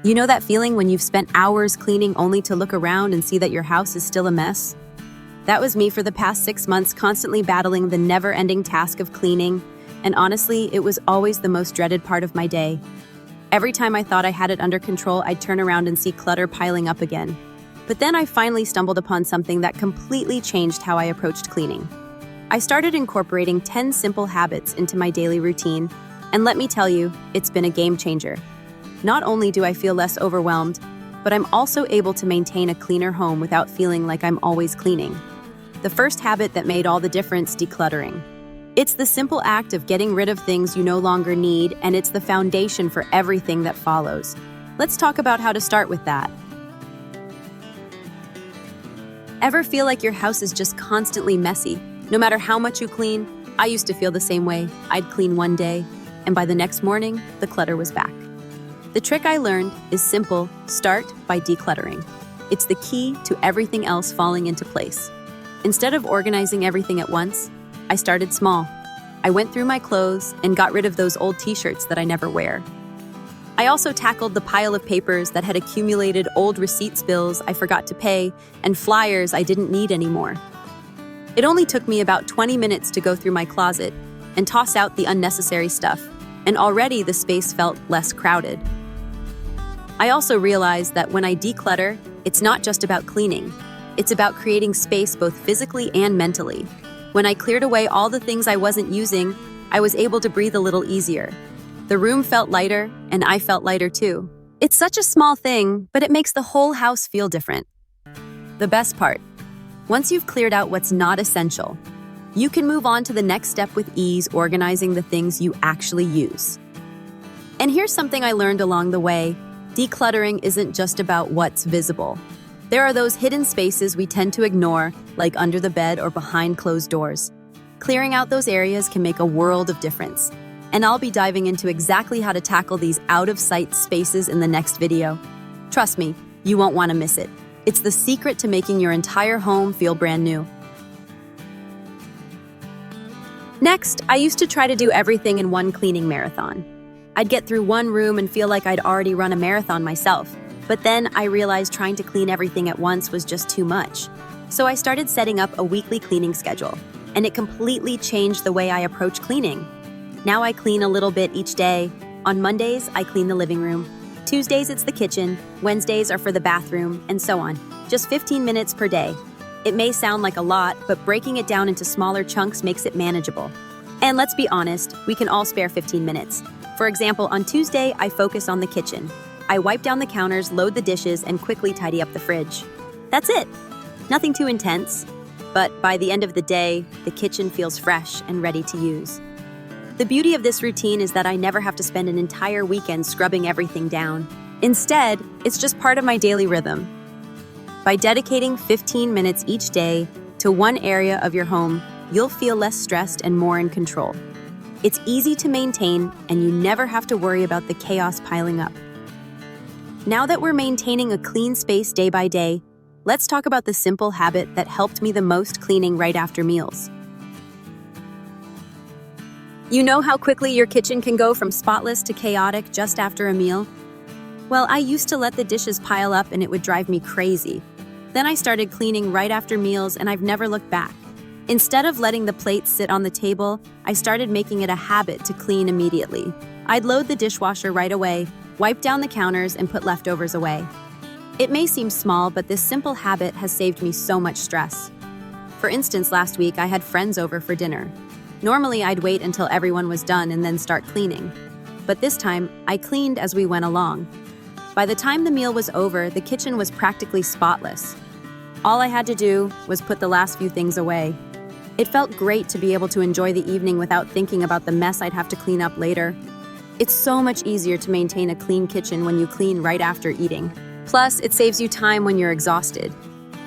You know that feeling when you've spent hours cleaning only to look around and see that your house is still a mess? That was me for the past 6 months, constantly battling the never-ending task of cleaning, and honestly, it was always the most dreaded part of my day. Every time I thought I had it under control, I'd turn around and see clutter piling up again. But then I finally stumbled upon something that completely changed how I approached cleaning. I started incorporating 10 simple habits into my daily routine, and let me tell you, it's been a game changer. Not only do I feel less overwhelmed, but I'm also able to maintain a cleaner home without feeling like I'm always cleaning. The first habit that made all the difference: decluttering. It's the simple act of getting rid of things you no longer need, and it's the foundation for everything that follows. Let's talk about how to start with that. Ever feel like your house is just constantly messy? No matter how much you clean, I used to feel the same way. I'd clean one day, and by the next morning, the clutter was back. The trick I learned is simple: start by decluttering. It's the key to everything else falling into place. Instead of organizing everything at once, I started small. I went through my clothes and got rid of those old t-shirts that I never wear. I also tackled the pile of papers that had accumulated, old receipts, bills I forgot to pay, and flyers I didn't need anymore. It only took me about 20 minutes to go through my closet and toss out the unnecessary stuff, and already the space felt less crowded. I also realized that when I declutter, it's not just about cleaning. It's about creating space both physically and mentally. When I cleared away all the things I wasn't using, I was able to breathe a little easier. The room felt lighter, and I felt lighter too. It's such a small thing, but it makes the whole house feel different. The best part: once you've cleared out what's not essential, you can move on to the next step with ease, organizing the things you actually use. And here's something I learned along the way: decluttering isn't just about what's visible. There are those hidden spaces we tend to ignore, like under the bed or behind closed doors. Clearing out those areas can make a world of difference. And I'll be diving into exactly how to tackle these out-of-sight spaces in the next video. Trust me, you won't want to miss it. It's the secret to making your entire home feel brand new. Next, I used to try to do everything in one cleaning marathon. I'd get through one room and feel like I'd already run a marathon myself. But then I realized trying to clean everything at once was just too much. So I started setting up a weekly cleaning schedule, and it completely changed the way I approach cleaning. Now I clean a little bit each day. On Mondays, I clean the living room. Tuesdays, it's the kitchen. Wednesdays are for the bathroom, and so on. Just 15 minutes per day. It may sound like a lot, but breaking it down into smaller chunks makes it manageable. And let's be honest, we can all spare 15 minutes. For example, on Tuesday, I focus on the kitchen. I wipe down the counters, load the dishes, and quickly tidy up the fridge. That's it. Nothing too intense. But by the end of the day, the kitchen feels fresh and ready to use. The beauty of this routine is that I never have to spend an entire weekend scrubbing everything down. Instead, it's just part of my daily rhythm. By dedicating 15 minutes each day to one area of your home, you'll feel less stressed and more in control. It's easy to maintain, and you never have to worry about the chaos piling up. Now that we're maintaining a clean space day by day, let's talk about the simple habit that helped me the most: cleaning right after meals. You know how quickly your kitchen can go from spotless to chaotic just after a meal? Well, I used to let the dishes pile up and it would drive me crazy. Then I started cleaning right after meals, and I've never looked back. Instead of letting the plates sit on the table, I started making it a habit to clean immediately. I'd load the dishwasher right away, wipe down the counters, and put leftovers away. It may seem small, but this simple habit has saved me so much stress. For instance, last week I had friends over for dinner. Normally I'd wait until everyone was done and then start cleaning. But this time, I cleaned as we went along. By the time the meal was over, the kitchen was practically spotless. All I had to do was put the last few things away. It felt great to be able to enjoy the evening without thinking about the mess I'd have to clean up later. It's so much easier to maintain a clean kitchen when you clean right after eating. Plus, it saves you time when you're exhausted.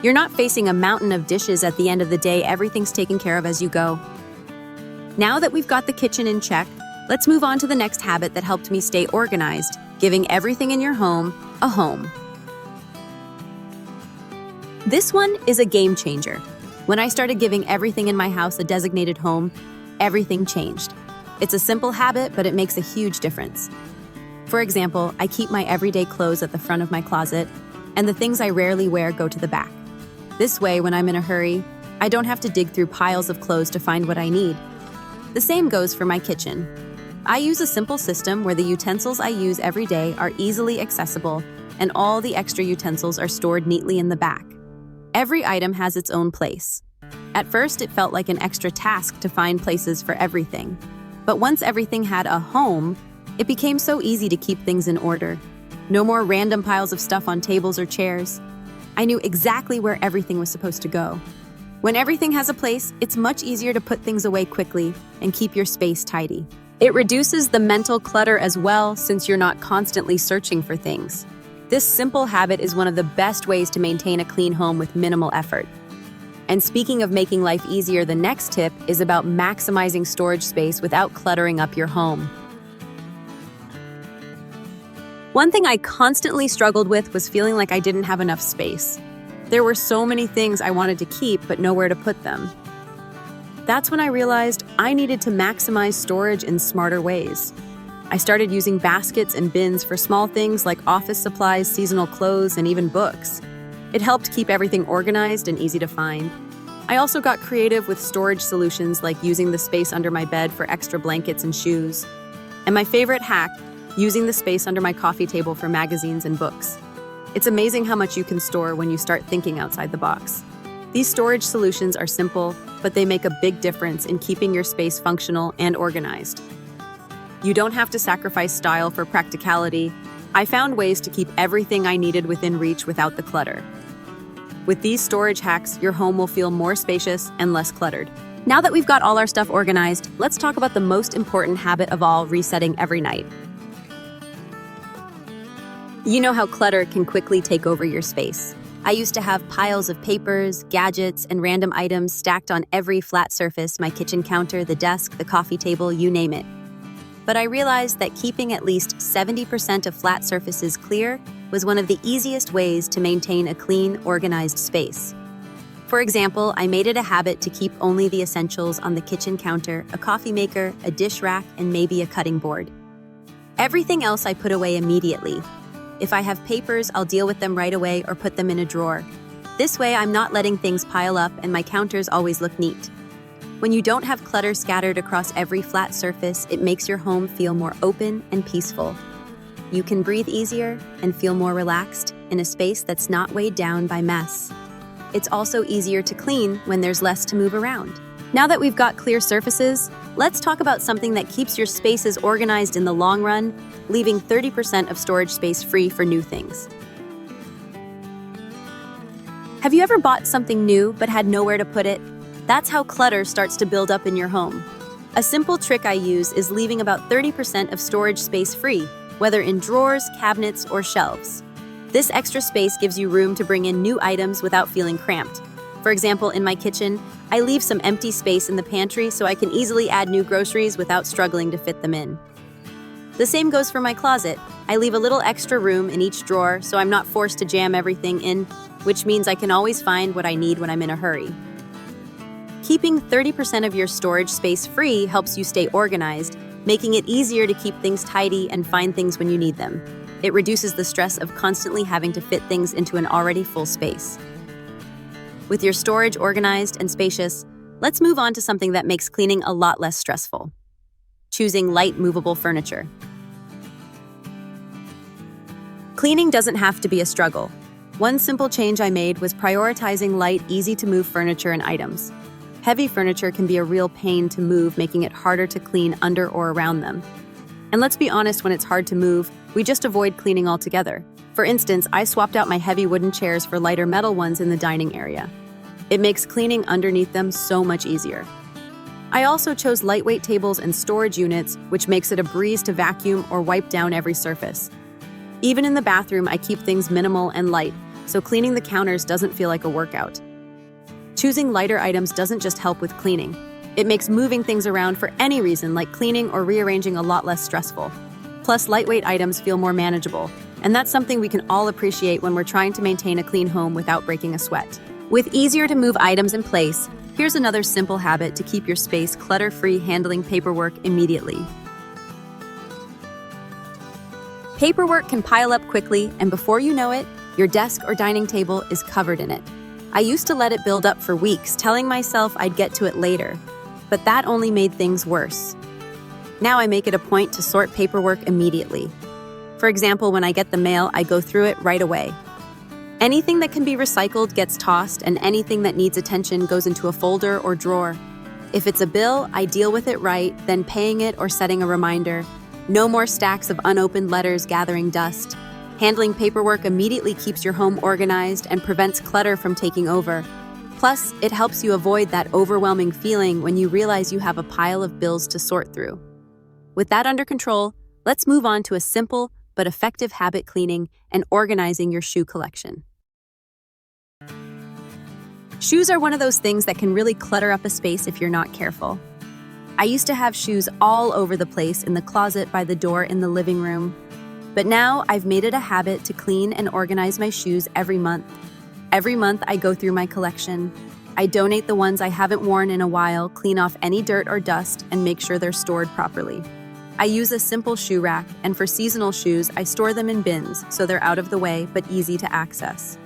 You're not facing a mountain of dishes at the end of the day. Everything's taken care of as you go. Now that we've got the kitchen in check, let's move on to the next habit that helped me stay organized: giving everything in your home a home. This one is a game changer. When I started giving everything in my house a designated home, everything changed. It's a simple habit, but it makes a huge difference. For example, I keep my everyday clothes at the front of my closet, and the things I rarely wear go to the back. This way, when I'm in a hurry, I don't have to dig through piles of clothes to find what I need. The same goes for my kitchen. I use a simple system where the utensils I use every day are easily accessible, and all the extra utensils are stored neatly in the back. Every item has its own place. At first, it felt like an extra task to find places for everything. But once everything had a home, it became so easy to keep things in order. No more random piles of stuff on tables or chairs. I knew exactly where everything was supposed to go. When everything has a place, it's much easier to put things away quickly and keep your space tidy. It reduces the mental clutter as well, since you're not constantly searching for things. This simple habit is one of the best ways to maintain a clean home with minimal effort. And speaking of making life easier, the next tip is about maximizing storage space without cluttering up your home. One thing I constantly struggled with was feeling like I didn't have enough space. There were so many things I wanted to keep, but nowhere to put them. That's when I realized I needed to maximize storage in smarter ways. I started using baskets and bins for small things like office supplies, seasonal clothes, and even books. It helped keep everything organized and easy to find. I also got creative with storage solutions like using the space under my bed for extra blankets and shoes. And my favorite hack, using the space under my coffee table for magazines and books. It's amazing how much you can store when you start thinking outside the box. These storage solutions are simple, but they make a big difference in keeping your space functional and organized. You don't have to sacrifice style for practicality. I found ways to keep everything I needed within reach without the clutter. With these storage hacks, your home will feel more spacious and less cluttered. Now that we've got all our stuff organized, let's talk about the most important habit of all, resetting every night. You know how clutter can quickly take over your space. I used to have piles of papers, gadgets, and random items stacked on every flat surface, my kitchen counter, the desk, the coffee table, you name it. But I realized that keeping at least 70% of flat surfaces clear was one of the easiest ways to maintain a clean, organized space. For example, I made it a habit to keep only the essentials on the kitchen counter, a coffee maker, a dish rack, and maybe a cutting board. Everything else I put away immediately. If I have papers, I'll deal with them right away or put them in a drawer. This way, I'm not letting things pile up and my counters always look neat. When you don't have clutter scattered across every flat surface, it makes your home feel more open and peaceful. You can breathe easier and feel more relaxed in a space that's not weighed down by mess. It's also easier to clean when there's less to move around. Now that we've got clear surfaces, let's talk about something that keeps your spaces organized in the long run, leaving 30% of storage space free for new things. Have you ever bought something new but had nowhere to put it? That's how clutter starts to build up in your home. A simple trick I use is leaving about 30% of storage space free, whether in drawers, cabinets, or shelves. This extra space gives you room to bring in new items without feeling cramped. For example, in my kitchen, I leave some empty space in the pantry so I can easily add new groceries without struggling to fit them in. The same goes for my closet. I leave a little extra room in each drawer so I'm not forced to jam everything in, which means I can always find what I need when I'm in a hurry. Keeping 30% of your storage space free helps you stay organized, making it easier to keep things tidy and find things when you need them. It reduces the stress of constantly having to fit things into an already full space. With your storage organized and spacious, let's move on to something that makes cleaning a lot less stressful. Choosing light, movable furniture. Cleaning doesn't have to be a struggle. One simple change I made was prioritizing light, easy-to-move furniture and items. Heavy furniture can be a real pain to move, making it harder to clean under or around them. And let's be honest, when it's hard to move, we just avoid cleaning altogether. For instance, I swapped out my heavy wooden chairs for lighter metal ones in the dining area. It makes cleaning underneath them so much easier. I also chose lightweight tables and storage units, which makes it a breeze to vacuum or wipe down every surface. Even in the bathroom, I keep things minimal and light, so cleaning the counters doesn't feel like a workout. Choosing lighter items doesn't just help with cleaning. It makes moving things around for any reason, like cleaning or rearranging, a lot less stressful. Plus, lightweight items feel more manageable, and that's something we can all appreciate when we're trying to maintain a clean home without breaking a sweat. With easier-to-move items in place, here's another simple habit to keep your space clutter-free: handling paperwork immediately. Paperwork can pile up quickly, and before you know it, your desk or dining table is covered in it. I used to let it build up for weeks, telling myself I'd get to it later, but that only made things worse. Now I make it a point to sort paperwork immediately. For example, when I get the mail, I go through it right away. Anything that can be recycled gets tossed, and anything that needs attention goes into a folder or drawer. If it's a bill, I deal with it right, then paying it or setting a reminder. No more stacks of unopened letters gathering dust. Handling paperwork immediately keeps your home organized and prevents clutter from taking over. Plus, it helps you avoid that overwhelming feeling when you realize you have a pile of bills to sort through. With that under control, let's move on to a simple but effective habit cleaning and organizing your shoe collection. Shoes are one of those things that can really clutter up a space if you're not careful. I used to have shoes all over the place in the closet by the door in the living room. But now I've made it a habit to clean and organize my shoes every month. Every month I go through my collection. I donate the ones I haven't worn in a while, clean off any dirt or dust, and make sure they're stored properly. I use a simple shoe rack, and for seasonal shoes, I store them in bins so they're out of the way but easy to access.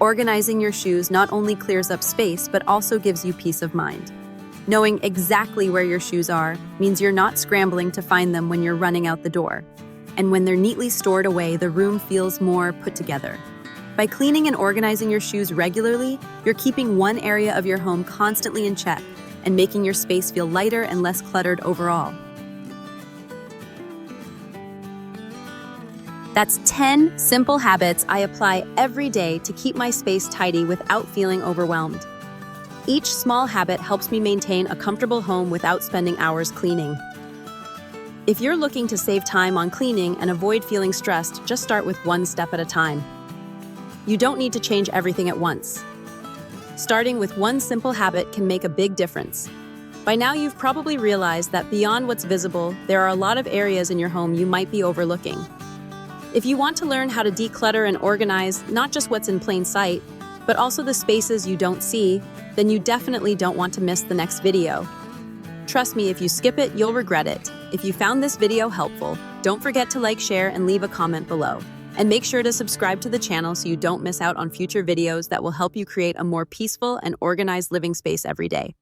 Organizing your shoes not only clears up space but also gives you peace of mind. Knowing exactly where your shoes are means you're not scrambling to find them when you're running out the door. And when they're neatly stored away, the room feels more put together. By cleaning and organizing your shoes regularly, you're keeping one area of your home constantly in check and making your space feel lighter and less cluttered overall. That's 10 simple habits I apply every day to keep my space tidy without feeling overwhelmed. Each small habit helps me maintain a comfortable home without spending hours cleaning. If you're looking to save time on cleaning and avoid feeling stressed, just start with one step at a time. You don't need to change everything at once. Starting with one simple habit can make a big difference. By now, you've probably realized that beyond what's visible, there are a lot of areas in your home you might be overlooking. If you want to learn how to declutter and organize not just what's in plain sight, but also the spaces you don't see, then you definitely don't want to miss the next video. Trust me, if you skip it, you'll regret it. If you found this video helpful, don't forget to like, share, and leave a comment below. And make sure to subscribe to the channel so you don't miss out on future videos that will help you create a more peaceful and organized living space every day.